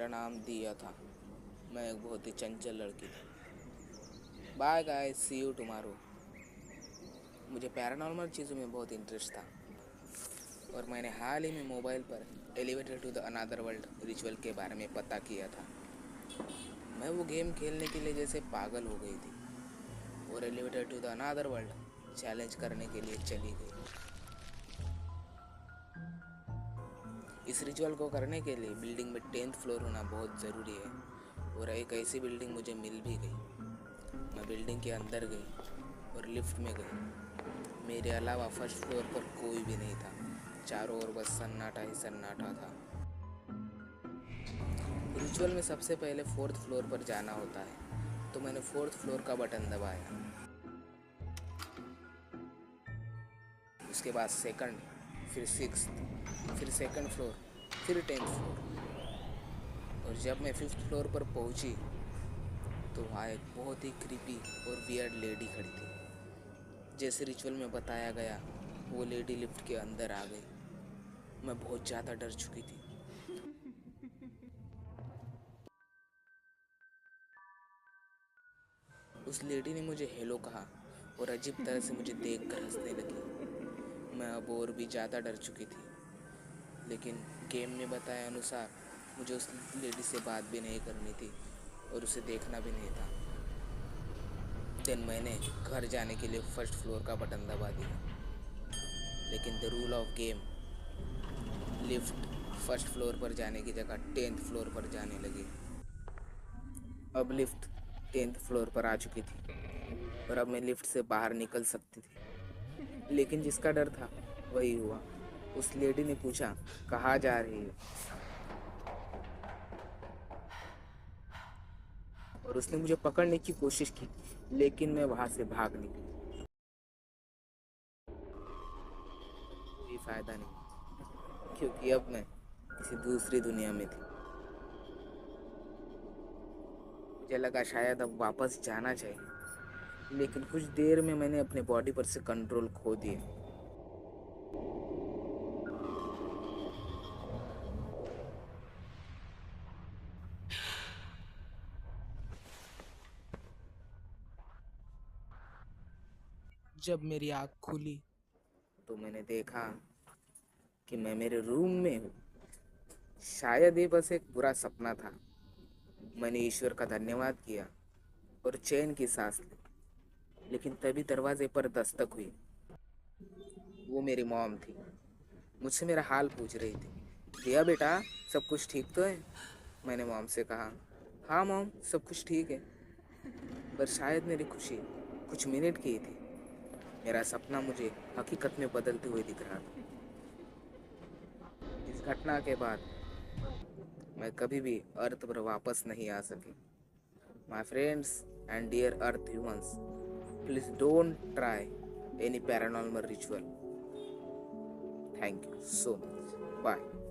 मेरा नाम दिया था। मैं एक बहुत ही चंचल लड़की थी। Bye guys, see you tomorrow. मुझे पैरानॉर्मल चीज़ों में बहुत इंटरेस्ट था और मैंने हाल ही में मोबाइल पर elevator to the another world ritual के बारे में पता किया था। मैं वो गेम खेलने के लिए जैसे पागल हो गई थी और elevator to the another world challenge करने के लिए चली गई। इस रिचुअल को करने के लिए बिल्डिंग में 10th फ्लोर होना बहुत ज़रूरी है और एक ऐसी बिल्डिंग मुझे मिल भी गई। मैं बिल्डिंग के अंदर गई और लिफ्ट में गई। मेरे अलावा फर्स्ट फ्लोर पर कोई भी नहीं था। चारों ओर बस सन्नाटा ही सन्नाटा था। रिचुअल में सबसे पहले 4th फ्लोर पर जाना होता है, तो मैंने 4th फ्लोर का बटन दबाया। उसके बाद सेकंड, फिर 6th, फिर सेकंड फ्लोर, फिर 10th फ्लोर। और जब मैं 5th फ्लोर पर पहुंची तो वहाँ एक बहुत ही क्रीपी और वियर्ड लेडी खड़ी थी। जैसे रिचुअल में बताया गया, वो लेडी लिफ्ट के अंदर आ गई। मैं बहुत ज़्यादा डर चुकी थी। उस लेडी ने मुझे हेलो कहा और अजीब तरह से मुझे देखकर हंसने लगी। मैं अब और भी ज़्यादा डर चुकी थी, लेकिन गेम में बताया अनुसार मुझे उस लेडी से बात भी नहीं करनी थी और उसे देखना भी नहीं था। देन मैंने घर जाने के लिए फर्स्ट फ्लोर का बटन दबा दिया। लेकिन the rule of game, lift first floor पर जाने की जगह 10th फ्लोर पर जाने लगी। अब लिफ्ट 10th फ्लोर पर आ चुकी थी और अब मैं लिफ्ट से बाहर निकल सकती थी। लेकिन जिसका डर था वही हुआ। उस लेडी ने पूछा, कहाँ जा रही है? और उसने मुझे पकड़ने की कोशिश की, लेकिन मैं वहां से भाग निकली। कोई फायदा नहीं, क्योंकि अब मैं किसी दूसरी दुनिया में थी। मुझे लगा शायद अब वापस जाना चाहिए, लेकिन कुछ देर में मैंने अपने बॉडी पर से कंट्रोल खो दिया। जब मेरी आँख खुली तो मैंने देखा कि मैं मेरे रूम में हूँ। शायद ये बस एक बुरा सपना था। मैंने ईश्वर का धन्यवाद किया और चैन की सांस ली। लेकिन तभी दरवाजे पर दस्तक हुई। वो मेरी मॉम थी। मुझसे मेरा हाल पूछ रही थी। दिया बेटा, सब कुछ ठीक तो है? मैंने मॉम से कहा, हाँ मॉम, सब कुछ ठीक है। पर शायद मेरी खुशी कुछ मिनट की ही थी। मेरा सपना मुझे हकीकत में बदलते हुए दिख रहा था। इस घटना के बाद मैं कभी भी अर्थ पर वापस नहीं आ सकी। My friends and dear earth humans, please don't try any paranormal ritual. Thank you so much. Bye.